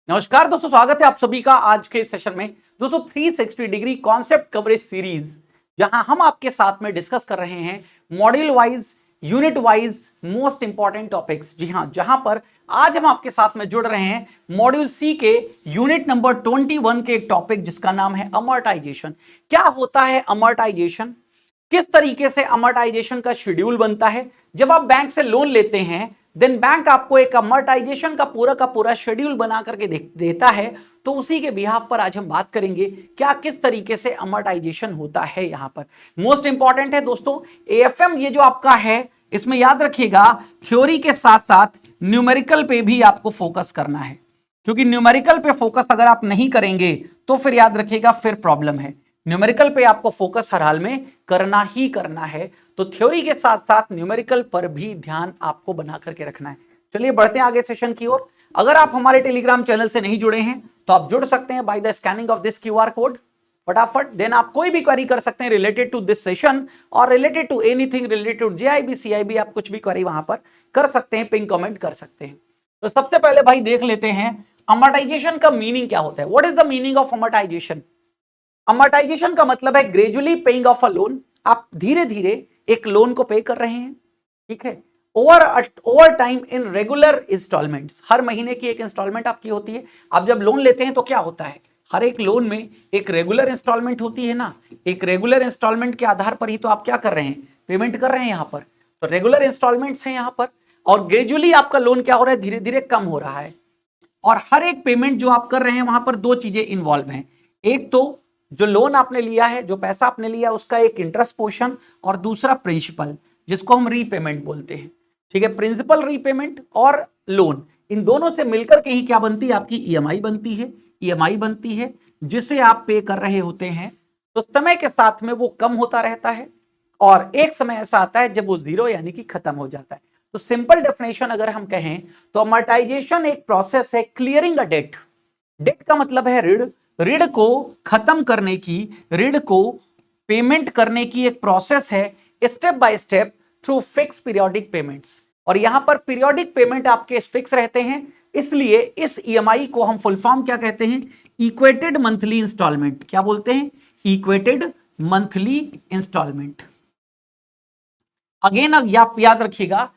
नमस्कार दोस्तों, स्वागत है आप सभी का आज के सेशन में। दोस्तों 360 डिग्री कॉन्सेप्ट कवरेज सीरीज, जहां हम आपके साथ में डिस्कस कर रहे हैं module wise, unit wise most important topics. जी हां, जहां पर आज हम आपके साथ में जुड़ रहे हैं मॉड्यूल सी के यूनिट नंबर 21 के टॉपिक, जिसका नाम है अमॉर्टाइजेशन। क्या होता है अमॉर्टाइजेशन, किस तरीके से अमॉर्टाइजेशन का शेड्यूल बनता है। जब आप बैंक से लोन लेते हैं देन बैंक आपको एक अमॉर्टाइजेशन का पूरा शेड्यूल बना करके देता है। तो उसी के बिहाफ पर आज हम बात करेंगे क्या किस तरीके से अमॉर्टाइजेशन होता है। यहां पर मोस्ट इंपॉर्टेंट है दोस्तों एएफएम, ये जो आपका है इसमें याद रखिएगा थ्योरी के साथ साथ न्यूमेरिकल पे भी आपको फोकस करना है, क्योंकि न्यूमेरिकल पे फोकस अगर आप नहीं करेंगे तो फिर याद रखिएगा फिर प्रॉब्लम है। न्यूमेरिकल पे आपको फोकस हर हाल में करना ही करना है, तो थ्योरी के साथ साथ न्यूमेरिकल पर भी ध्यान आपको बना करके रखना है। चलिए बढ़ते हैं आगे सेशन की ओर। अगर आप हमारे टेलीग्राम चैनल से नहीं जुड़े हैं तो आप जुड़ सकते हैं by the scanning of this QR code फटाफट। देन आप कोई भी क्वेरी कर सकते हैं रिलेटेड टू दिस सेशन और related to anything related to JIB CIB, आप कुछ भी क्वेरी वहां पर कर सकते हैं, पिन कमेंट कर सकते हैं। तो सबसे पहले भाई देख लेते हैं अमॉर्टाइजेशन का मीनिंग क्या होता है। What is the meaning of amortisation? Amortisation का मतलब है gradually paying of a loan. आप धीरे धीरे एक लोन को पे कर रहे हैं, ठीक है, over time in regular installments. हर महीने की एक इंस्टॉलमेंट आपकी होती है। आप जब लोन लेते हैं तो क्या होता है, हर एक लोन में एक रेगुलर इंस्टॉलमेंट होती है ना। एक रेगुलर इंस्टॉलमेंट के आधार पर ही तो आप क्या कर रहे हैं, पेमेंट कर रहे हैं। यहां पर तो रेगुलर इंस्टॉलमेंट्स हैं यहां पर, और ग्रेजुअली आपका लोन क्या हो रहा है, धीरे धीरे कम हो रहा है। और हर एक पेमेंट जो आप कर रहे हैं वहां पर दो चीजें इन्वॉल्व हैं। एक तो जो लोन आपने लिया है, जो पैसा आपने लिया उसका एक इंटरेस्ट पोर्शन, और दूसरा प्रिंसिपल, जिसको हम रीपेमेंट बोलते हैं। ठीक है, प्रिंसिपल रीपेमेंट और लोन, इन दोनों से मिलकर के ही क्या बनती है, आपकी ईएमआई बनती है। ईएमआई बनती है जिसे आप पे कर रहे होते हैं। तो समय के साथ में वो कम होता रहता है और एक समय ऐसा आता है जब वो जीरो यानी कि खत्म हो जाता है। तो सिंपल डेफिनेशन अगर हम कहें तो अमॉर्टाइजेशन एक प्रोसेस है क्लियरिंग अ डेट। डेट का मतलब है ऋण, ऋण को खत्म करने की, ऋण को पेमेंट करने की एक प्रोसेस है step by step through fix periodic payments. और यहां पर पीरियोडिक पेमेंट आपके फिक्स रहते हैं, इसलिए इस ईएमआई को हम फुल फॉर्म क्या कहते हैं, इक्वेटेड मंथली इंस्टॉलमेंट। क्या बोलते हैं, इक्वेटेड मंथली इंस्टॉलमेंट। अगेन आप याद रखिएगा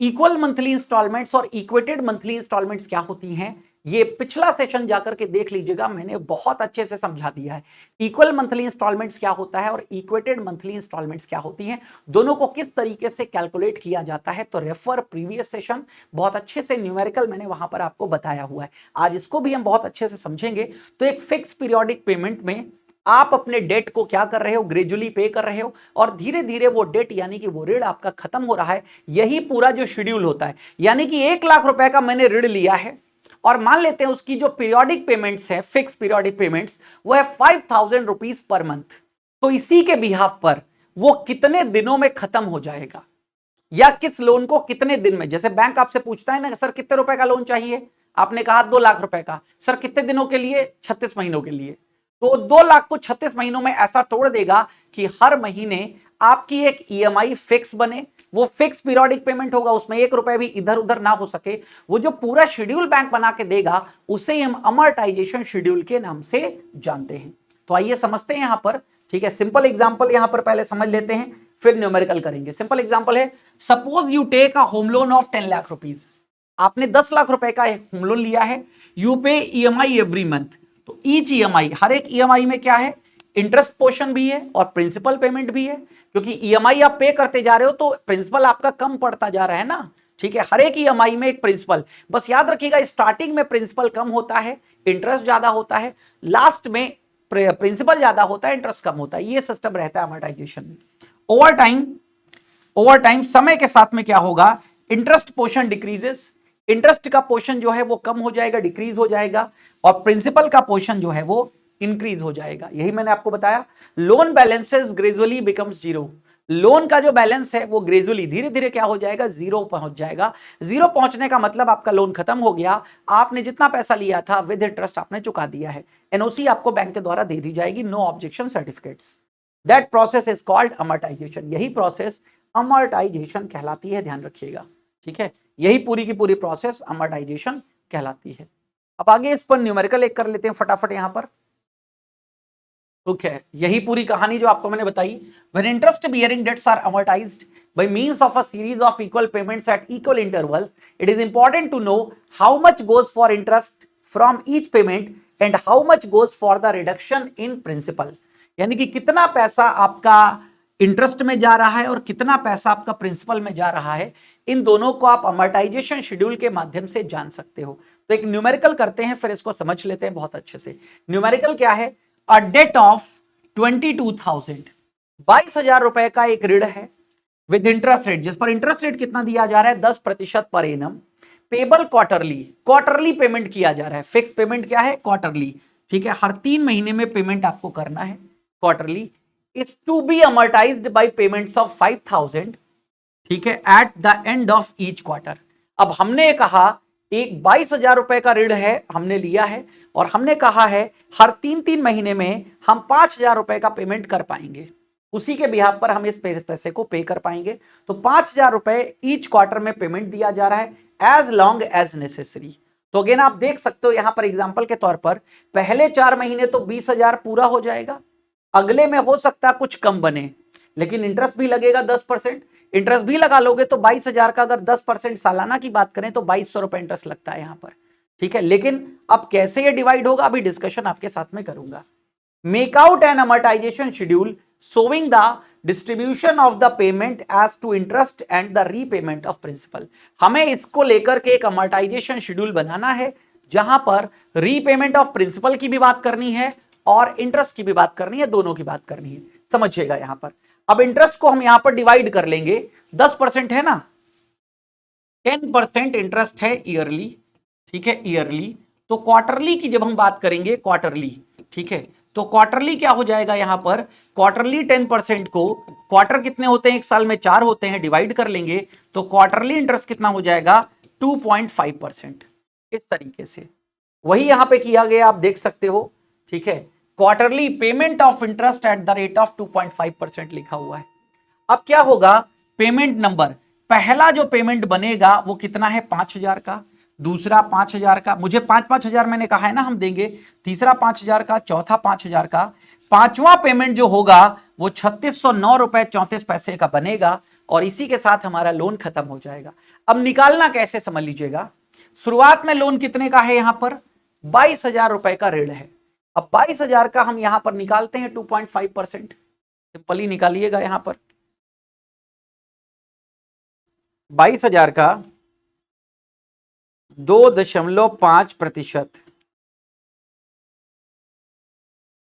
इक्वल मंथली इंस्टॉलमेंट्स और इक्वेटेड मंथली इंस्टॉलमेंट्स क्या होती हैं, ये पिछला सेशन जाकर के देख लीजिएगा, मैंने बहुत अच्छे से समझा दिया है। इक्वल मंथली इंस्टॉलमेंट्स क्या होता है और इक्वेटेड मंथली इंस्टॉलमेंट्स क्या होती हैं, दोनों को किस तरीके से कैलकुलेट किया जाता है। तो रेफर प्रीवियस सेशन, बहुत अच्छे से न्यूमेरिकल मैंने वहां पर आपको बताया हुआ है। आज इसको भी हम बहुत अच्छे से समझेंगे। तो एक फिक्स पीरियोडिक पेमेंट में आप अपने डेट को क्या कर रहे हो, ग्रेजुअली पे कर रहे हो, और धीरे धीरे वो डेट यानी कि वो ऋण आपका खत्म हो रहा है। यही पूरा जो शेड्यूल होता है, यानी कि 1 लाख रुपए का मैंने ऋण लिया है और मान लेते हैं उसकी जो पीरियोडिक पेमेंट्स है, फिक्स पीरियोडिक पेमेंट्स, वो है 5000 रुपीज पर मंथ। तो इसी के बिहाफ पर वो कितने दिनों में खत्म हो जाएगा, या किस लोन को कितने दिन में। जैसे बैंक आपसे पूछता है ना, सर कितने रुपए का लोन चाहिए, आपने कहा 2 लाख रुपए का, सर कितने दिनों के लिए, 36 महीनों के लिए। तो 2 लाख को 36 महीनों में ऐसा तोड़ देगा कि हर महीने आपकी एक ईएमआई फिक्स बने, वो फिक्स पीरियोडिक पेमेंट होगा, उसमें 1 रुपए भी इधर उधर ना हो सके। वो जो पूरा शेड्यूल बैंक बना के देगा उसे हम अमॉर्टाइजेशन शेड्यूल के नाम से जानते हैं। तो आइए समझते हैं यहां पर, ठीक है। सिंपल एग्जांपल यहां पर पहले समझ लेते हैं, फिर न्यूमेरिकल करेंगे। सिंपल एग्जांपल है, suppose you take a home loan of 10 lakh rupees. आपने 10 लाख रुपए का एक होम लोन लिया है। यू पे ईएमआई एवरी मंथ। तो ईच ईएमआई, हर एक ईएमआई में क्या है, इंटरेस्ट पोर्शन भी है और प्रिंसिपल पेमेंट भी है, क्योंकि ईएमआई आप पे करते जा रहे हो तो प्रिंसिपल आपका कम पड़ता जा रहा है ना। ठीक है, हर एक ईएमआई में एक प्रिंसिपल, बस याद रखिएगा स्टार्टिंग में प्रिंसिपल कम होता है, इंटरेस्ट ज्यादा होता है, लास्ट में प्रिंसिपल ज्यादा होता है, इंटरेस्ट कम होता है। ये सिस्टम रहता है अमॉर्टाइजेशन में। ओवर टाइम समय के साथ में क्या होगा, इंटरेस्ट पोर्शन डिक्रीजेस, इंटरेस्ट का पोर्शन जो है वो कम हो जाएगा, डिक्रीज हो जाएगा, और प्रिंसिपल का पोर्शन जो है वो इंक्रीज हो जाएगा। यही मैंने आपको बताया। Loan balances gradually becomes zero. Loan का जो बैलेंस है वो ग्रेजुअली धीरे धीरे क्या हो जाएगा, जीरो पहुंच जाएगा। जीरो पहुंचने का मतलब आपका लोन खत्म हो गया, आपने जितना पैसा लिया था विद इंटरेस्ट आपने चुका दिया है। एनओसी आपको बैंक के द्वारा दे दी जाएगी, no objection certificates. That process is called amortisation. यही प्रोसेस अमॉर्टाइजेशन कहलाती है, ध्यान रखिएगा, ठीक है। यही पूरी की पूरी प्रोसेस अमॉर्टाइजेशन कहलाती है। अब आगे इस पर न्यूमेरिकल एक कर लेते हैं फटाफट यहां पर। है यही पूरी कहानी जो आपको मैंने बताई। When interest bearing debts are amortised by means of a series of equal payments at equal interval, it is important to know how much goes for interest from each payment and how much goes for the reduction in principal. यानी कि कितना पैसा आपका interest में जा रहा है और कितना पैसा आपका प्रिंसिपल में जा रहा है, इन दोनों को आप अमोर्टाइजेशन शेड्यूल के माध्यम से जान सकते हो। तो एक न्यूमेरिकल करते हैं, फिर इसको समझ लेते हैं बहुत अच्छे से। न्यूमेरिकल क्या है? अ डेट ऑफ 22,000, 22,000 रुपए का एक ऋण है विद इंटरेस्ट रेट, जिस पर इंटरेस्ट रेट कितना दिया जा रहा है? 10% per annum, payable quarterly, quarterly payment किया जा रहा है। फिक्स पेमेंट क्या है? क्वार्टरली। ठीक है, हर 3 महीने में पेमेंट आपको करना है quarterly. Is to be amortised by payments of 5,000, ठीक है, at the end of each quarter. अब हमने कहा एक 22,000 रुपए का ऋण है, हमने लिया है, और हमने कहा है हर 3-3 महीने में हम 5,000 रुपए का पेमेंट कर पाएंगे, उसी के बिहाफ पर हम इस पैसे को पे कर पाएंगे। तो 5,000 रुपए ईच क्वार्टर में पेमेंट दिया जा रहा है एज लॉन्ग एज नेसेसरी। तो अगेन आप देख सकते हो यहां पर एग्जांपल के तौर पर पहले 4 महीने तो 20,000 पूरा हो जाएगा, अगले में हो सकता है कुछ कम बने, लेकिन इंटरेस्ट भी लगेगा 10%। इंटरेस्ट भी लगा लोगे तो 22,000 का अगर 10% सालाना की बात करें तो 2,200 रुपए इंटरेस्ट लगता है यहां पर। ठीक है, लेकिन अब कैसे ये डिवाइड होगा अभी डिस्कशन आपके साथ में करूंगा। Make out an amortisation schedule showing the distribution of the payment as to interest and the repayment of principal. हमें इसको लेकर के एक अमोर्टाइजेशन शेड्यूल बनाना है जहां पर रीपेमेंट ऑफ प्रिंसिपल की भी बात करनी है और इंटरेस्ट की भी बात करनी है, दोनों की बात करनी है। समझिएगा यहां पर अब इंटरेस्ट को हम यहां पर डिवाइड कर लेंगे, 10% है ना, 10% इंटरेस्ट है ईयरली, ठीक है, ईयरली। तो क्वार्टरली की जब हम बात करेंगे क्वार्टरली, ठीक है, तो क्वार्टरली क्या हो जाएगा यहां पर? क्वार्टरली 10% को, क्वार्टर कितने होते हैं एक साल में? 4 होते हैं, डिवाइड कर लेंगे तो क्वार्टरली इंटरेस्ट कितना हो जाएगा? 2.5%। इस तरीके से वही यहां पे किया गया, आप देख सकते हो। ठीक है, quarterly payment of interest at the rate of 2.5% लिखा हुआ है। अब क्या होगा? पेमेंट नंबर, पहला जो पेमेंट बनेगा वो कितना है? 5,000 का, दूसरा 5,000 का, मुझे 5,000 मैंने कहा है ना हम देंगे, तीसरा 5,000 का, चौथा 5,000 का, पांचवा पेमेंट जो होगा वो 3,609 रुपए 34 पैसे का बनेगा और इसी के साथ हमारा लोन खत्म हो जाएगा। अब निकालना कैसे समझ लीजिएगा। शुरुआत में लोन कितने का है? यहां पर 22,000 रुपए का ऋण है। अब 22,000 का हम यहां पर निकालते हैं 2.5%, सिंपली निकालिएगा यहां पर 22,000 का 2.5%,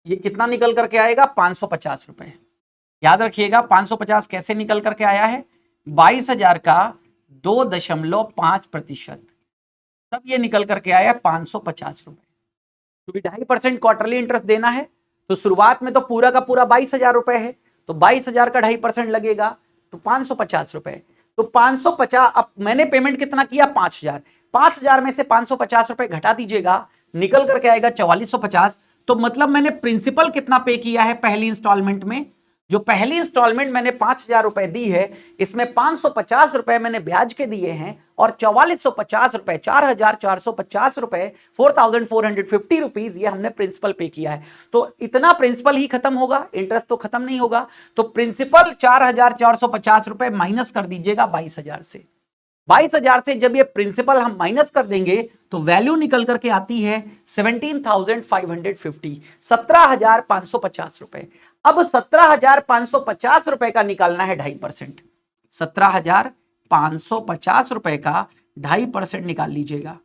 ये कितना निकल करके आएगा? 550 रुपए। याद रखिएगा 550 कैसे निकल करके आया है? 22,000 का 2.5%, तब ये निकल करके आया 550 रुपए। क्योंकि 2.5% क्वार्टरली इंटरेस्ट देना है तो शुरुआत में तो पूरा का पूरा 22,000 रुपए है, तो 22,000 का 2.5% लगेगा तो 550 रुपए। तो 550, अब मैंने पेमेंट कितना किया? 5,000। 5,000 में से 550 रुपए घटा दीजिएगा, निकल करके आएगा 4,450। तो मतलब मैंने प्रिंसिपल कितना पे किया है पहली इंस्टॉलमेंट में? जो पहली इंस्टॉलमेंट मैंने 5,000 रुपए दी है, इसमें 550 रुपए मैंने ब्याज के दिए हैं और 4,450 रुपए, 4,450 रुपए, 4,450 रुपीज ये हमने प्रिंसिपल पे किया है। तो इतना प्रिंसिपल ही खत्म होगा, इंटरेस्ट तो खत्म नहीं होगा। तो प्रिंसिपल 4,450 रुपए माइनस कर दीजिएगा 22,000 से। 22,000 से जब ये प्रिंसिपल हम माइनस कर देंगे तो वैल्यू निकल करके आती है 17,550, 17,550 रुपए। अब 17,550 रुपए का निकालना है 2.5%, 17,550 रुपए का 2.5% निकाल लीजिएगा,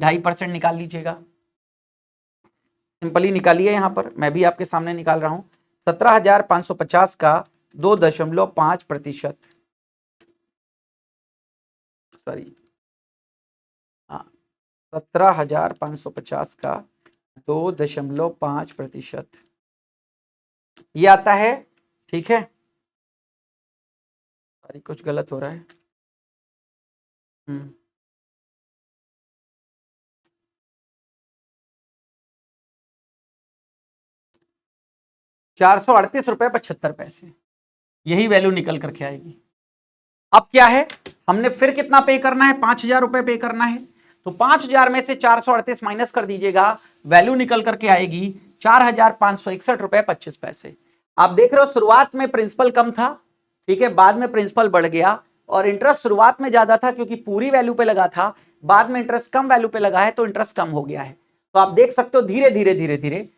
2.5% निकाल लीजिएगा, सिंपली निकालिए। यहां पर मैं भी आपके सामने निकाल रहा हूं। 17,550 का 2.5%, सॉरी, हाँ, 17,550 का 2.5% ये आता है। ठीक है, सॉरी कुछ गलत हो रहा है। 438 रुपए 75 पैसे, यही वैल्यू निकल करके आएगी। अब क्या है, हमने फिर कितना पे करना है? 5,000 रुपए पे करना है। तो 5000 में से 438 माइनस कर दीजिएगा, वैल्यू निकल करके आएगी 4561 रुपए 25 पैसे। आप देख रहे हो शुरुआत में प्रिंसिपल कम था, ठीक है, बाद में प्रिंसिपल बढ़ गया, और इंटरेस्ट शुरुआत में ज्यादा था क्योंकि पूरी वैल्यू पे लगा था, बाद में इंटरेस्ट कम वैल्यू पे लगा है तो इंटरेस्ट कम हो गया है। तो आप देख सकते हो धीरे धीरे धीरे धीरे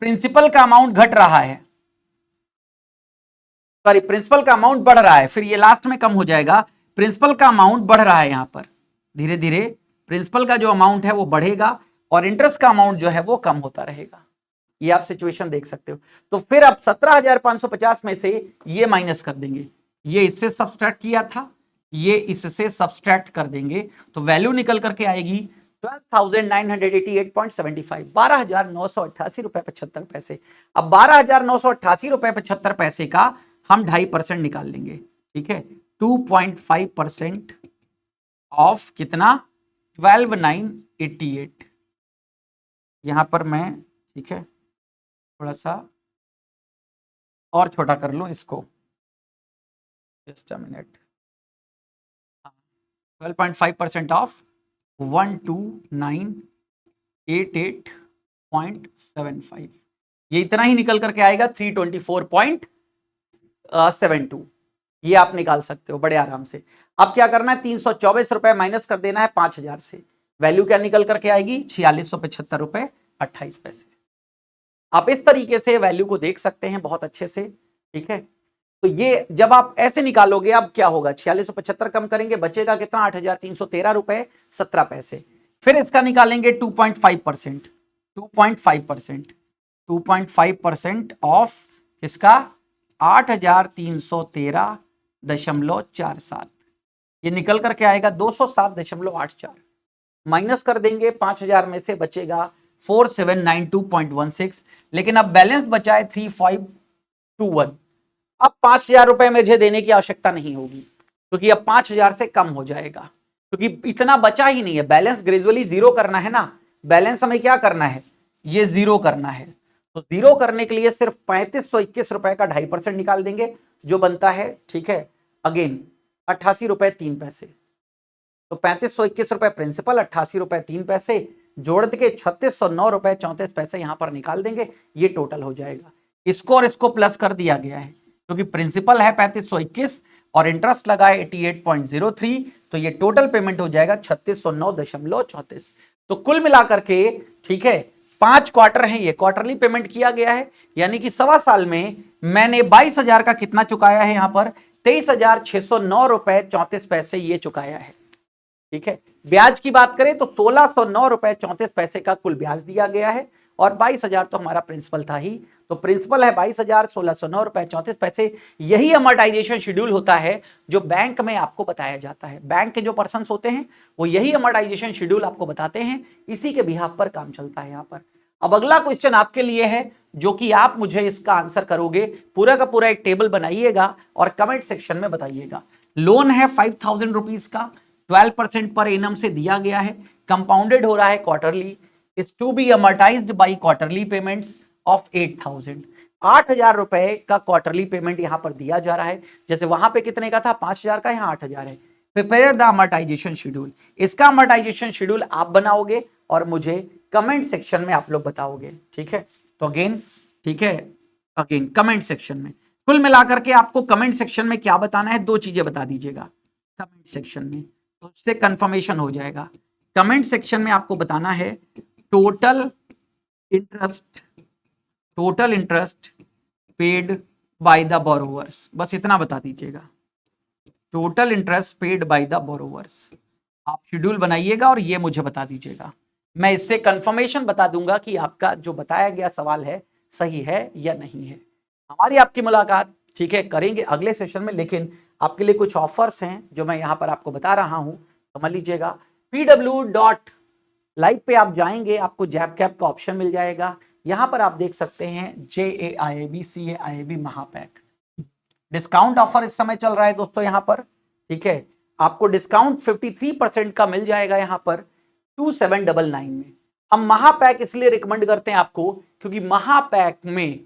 प्रिंसिपल का अमाउंट घट रहा है, सॉरी प्रिंसिपल का अमाउंट बढ़ रहा है, फिर ये लास्ट में कम हो जाएगा। प्रिंसिपल का अमाउंट बढ़ रहा है, यहां पर धीरे धीरे प्रिंसिपल का जो अमाउंट है वो बढ़ेगा और इंटरेस्ट का अमाउंट जो है वो कम होता रहेगा। ये आप सिचुएशन देख सकते हो। तो फिर आप 17,550 में से ये माइनस कर देंगे, ये इससे सब्सट्रैक्ट किया था, ये इससे सब्सट्रैक्ट कर देंगे, तो वैल्यू निकल करके आएगी 12,988.75, 12,988 रुपए 75 पैसे। अब 12,988 रुपए 75 पैसे का हम 2.5% निकाल लेंगे, ठीक है, 2.5% ऑफ कितना 12,988। यहां पर मैं, ठीक है, थोड़ा सा और छोटा कर लूं इसको, जस्ट अ मिनट, 12.5% ऑफ 12,988.75, ये इतना ही निकल करके आएगा 324.72। ये आप निकाल सकते हो बड़े आराम से। अब क्या करना है, 324 रुपए माइनस कर देना है 5,000 से, वैल्यू क्या निकल करके आएगी 4675 रुपए 28 पैसे। आप इस तरीके से वैल्यू को देख सकते हैं बहुत अच्छे से, ठीक है। तो ये जब आप ऐसे निकालोगे, अब क्या होगा, 4675 कम करेंगे, बचेगा कितना 8,313 रुपए 17 पैसे। फिर इसका निकालेंगे 2.5%, 2.5% ऑफ इसका 8,313.47, ये निकल करके आएगा 207.84। माइनस कर देंगे 5,000 में से बचेगा 4792.16, लेकिन अब बैलेंस बचा है 3521। अब 5,000 रुपए मुझे देने की आवश्यकता नहीं होगी क्योंकि अब 5,000 से कम हो जाएगा, क्योंकि इतना बचा ही नहीं है। बैलेंस ग्रेजुअली जीरो करना है ना, बैलेंस हमें क्या करना है, ये जीरो करना है। तो जीरो करने के लिए सिर्फ 3521 रुपए का 2.5% निकाल देंगे, जो बनता है, ठीक है, अगेन 88 रुपए 3 पैसे। तो 3521 रुपए प्रिंसिपल, 88 रुपए 3 पैसे, जोड़ के 3609 रुपए 34 पैसे यहां पर निकाल देंगे, ये टोटल हो जाएगा। इसको और इसको प्लस कर दिया गया है क्योंकि प्रिंसिपल है 3521 और इंटरेस्ट लगा है 88.03, तो ये टोटल पेमेंट हो जाएगा 3609.34। तो कुल मिलाकर के, ठीक है, 5 क्वार्टर है, ये क्वार्टरली पेमेंट किया गया है, यानी कि 1.25 साल में मैंने 22,000 का कितना चुकाया है, यहां पर 23,609 रुपए 34 पैसे ये चुकाया है, ठीक है। ब्याज की बात करें तो 1,609 रुपए 34 पैसे का कुल ब्याज दिया गया है और 22,000 तो हमारा प्रिंसिपल था ही, तो प्रिंसिपल है 22,000, 1,609 रुपए 34 पैसे। यही अमोर्टाइजेशन शेड्यूल होता है जो बैंक में आपको बताया जाता है। बैंक के जो पर्सन होते हैं वो यही अमोर्टाइजेशन शेड्यूल आपको बताते हैं, इसी के बिहाफ पर काम चलता है यहाँ पर। अब अगला क्वेश्चन आपके लिए है जो कि आप मुझे इसका आंसर करोगे, पूरा का पूरा एक टेबल बनाइएगा और कमेंट सेक्शन में बताइएगा। लोन है 5,000 रुपीज का, 12% पर एनम से दिया गया है, कंपाउंडेड हो रहा है quarterly, is to be amortised by quarterly payments of 8,000। 8,000 रुपए का क्वार्टरली पेमेंट यहां पर दिया जा रहा है, जैसे वहां पे कितने का था 5,000 का, यहां 8,000 है। प्रिपेयर द अमोर्टाइजेशन शेड्यूल, इसका अमोर्टाइजेशन शेड्यूल आप बनाओगे और मुझे कमेंट सेक्शन में आप लोग बताओगे, ठीक है। तो अगेन, ठीक है, अगेन कमेंट सेक्शन में कुल मिलाकर के आपको कमेंट सेक्शन में क्या बताना है, 2 चीजें बता दीजिएगा कमेंट सेक्शन में, तो उससे कंफर्मेशन हो जाएगा। कमेंट सेक्शन में आपको बताना है total interest paid by the borrowers, बस इतना बता दीजिएगा, total interest paid by the borrowers. आप शेड्यूल बनाइएगा और ये मुझे बता दीजिएगा, मैं इससे कंफर्मेशन बता दूंगा कि आपका जो बताया गया सवाल है सही है या नहीं है। हमारी आपकी मुलाकात, ठीक है, करेंगे अगले सेशन में, लेकिन आपके लिए कुछ ऑफर्स हैं जो मैं यहां पर आपको बता रहा हूं, समझ लीजिएगा। pw.live पे आप जाएंगे, आपको जैप कैप का ऑप्शन मिल जाएगा, यहां पर आप देख सकते हैं JAIAB CAIAB महापैक डिस्काउंट ऑफर इस समय चल रहा है दोस्तों यहां पर, ठीक है। आपको डिस्काउंट 53% का मिल जाएगा यहां पर 2799 में। हम महापैक इसलिए रिकमेंड करते हैं आपको क्योंकि महापैक में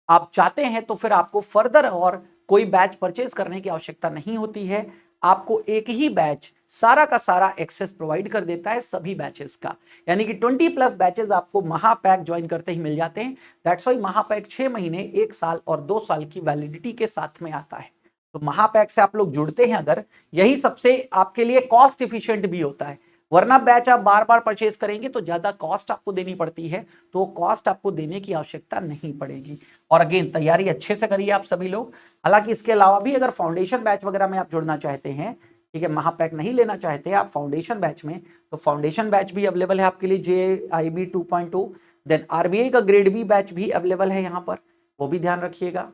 आप चाहते हैं तो फिर आपको फर्दर और कोई बैच परचेज करने की आवश्यकता नहीं होती है, आपको एक ही बैच सारा का सारा एक्सेस प्रोवाइड कर देता है सभी बैचेस का, यानी कि 20+ बैचेस आपको महापैक ज्वाइन करते ही मिल जाते हैं। दैट्स वाई महापैक 6 महीने, 1 साल और 2 साल की वैलिडिटी के साथ में आता है। तो महापैक से आप लोग जुड़ते हैं अगर, यही सबसे आपके लिए कॉस्ट इफिशिएंट भी होता है, वरना बैच आप बार बार परचेज करेंगे तो ज्यादा कॉस्ट आपको देनी पड़ती है, तो कॉस्ट आपको देने की आवश्यकता नहीं पड़ेगी। और अगेन तैयारी अच्छे से करिए आप सभी लोग। हालांकि इसके अलावा भी अगर फाउंडेशन बैच वगैरह में आप जुड़ना चाहते हैं, ठीक है, महापैक नहीं लेना चाहते आप फाउंडेशन बैच में, तो फाउंडेशन बैच भी अवेलेबल है आपके लिए, JIB 2.2। देन RBI का ग्रेड बी बैच भी अवेलेबल है यहाँ पर, वो भी ध्यान रखिएगा।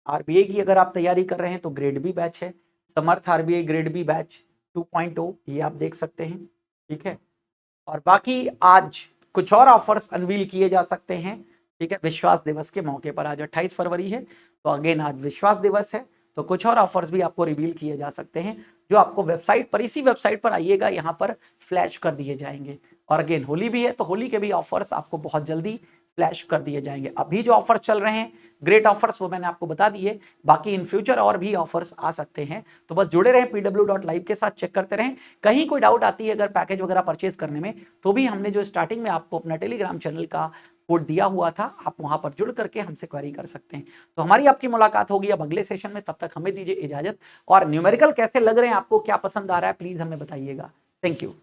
RBI की अगर आप तैयारी कर रहे हैं तो ग्रेड बी बैच है, समर्थ RBI ग्रेड बी बैच 2.0, ये आप देख सकते हैं, ठीक है। और बाकी आज कुछ और ऑफर्स अनवील किए जा सकते हैं, ठीक है, विश्वास दिवस के मौके पर। आज 28 फरवरी है, तो अगेन आज विश्वास दिवस है, तो कुछ और ऑफर्स भी आपको रिवील किए जा सकते हैं, जो आपको वेबसाइट पर, इसी वेबसाइट पर आइएगा, यहाँ पर फ्लैश कर दिए जाएंगे। और अगेन होली भी है, तो होली के भी ऑफर्स आपको बहुत जल्दी फ्लैश कर दिए जाएंगे। अभी जो ऑफर्स चल रहे हैं ग्रेट ऑफर्स, वो मैंने आपको बता दिए, बाकी इन फ्यूचर और भी ऑफर्स आ सकते हैं। तो बस जुड़े रहें pw.live के साथ, चेक करते रहें। कहीं कोई डाउट आती है अगर पैकेज वगैरह परचेज करने में, तो भी हमने जो स्टार्टिंग में आपको अपना टेलीग्राम चैनल का कोड दिया हुआ था, आप वहां पर जुड़ करके हमसे क्वेरी कर सकते हैं। तो हमारी आपकी मुलाकात होगी अब अगले सेशन में, तब तक हमें दीजिए इजाजत। और न्यूमेरिकल कैसे लग रहे हैं आपको, क्या पसंद आ रहा है, प्लीज हमें बताइएगा। Thank you.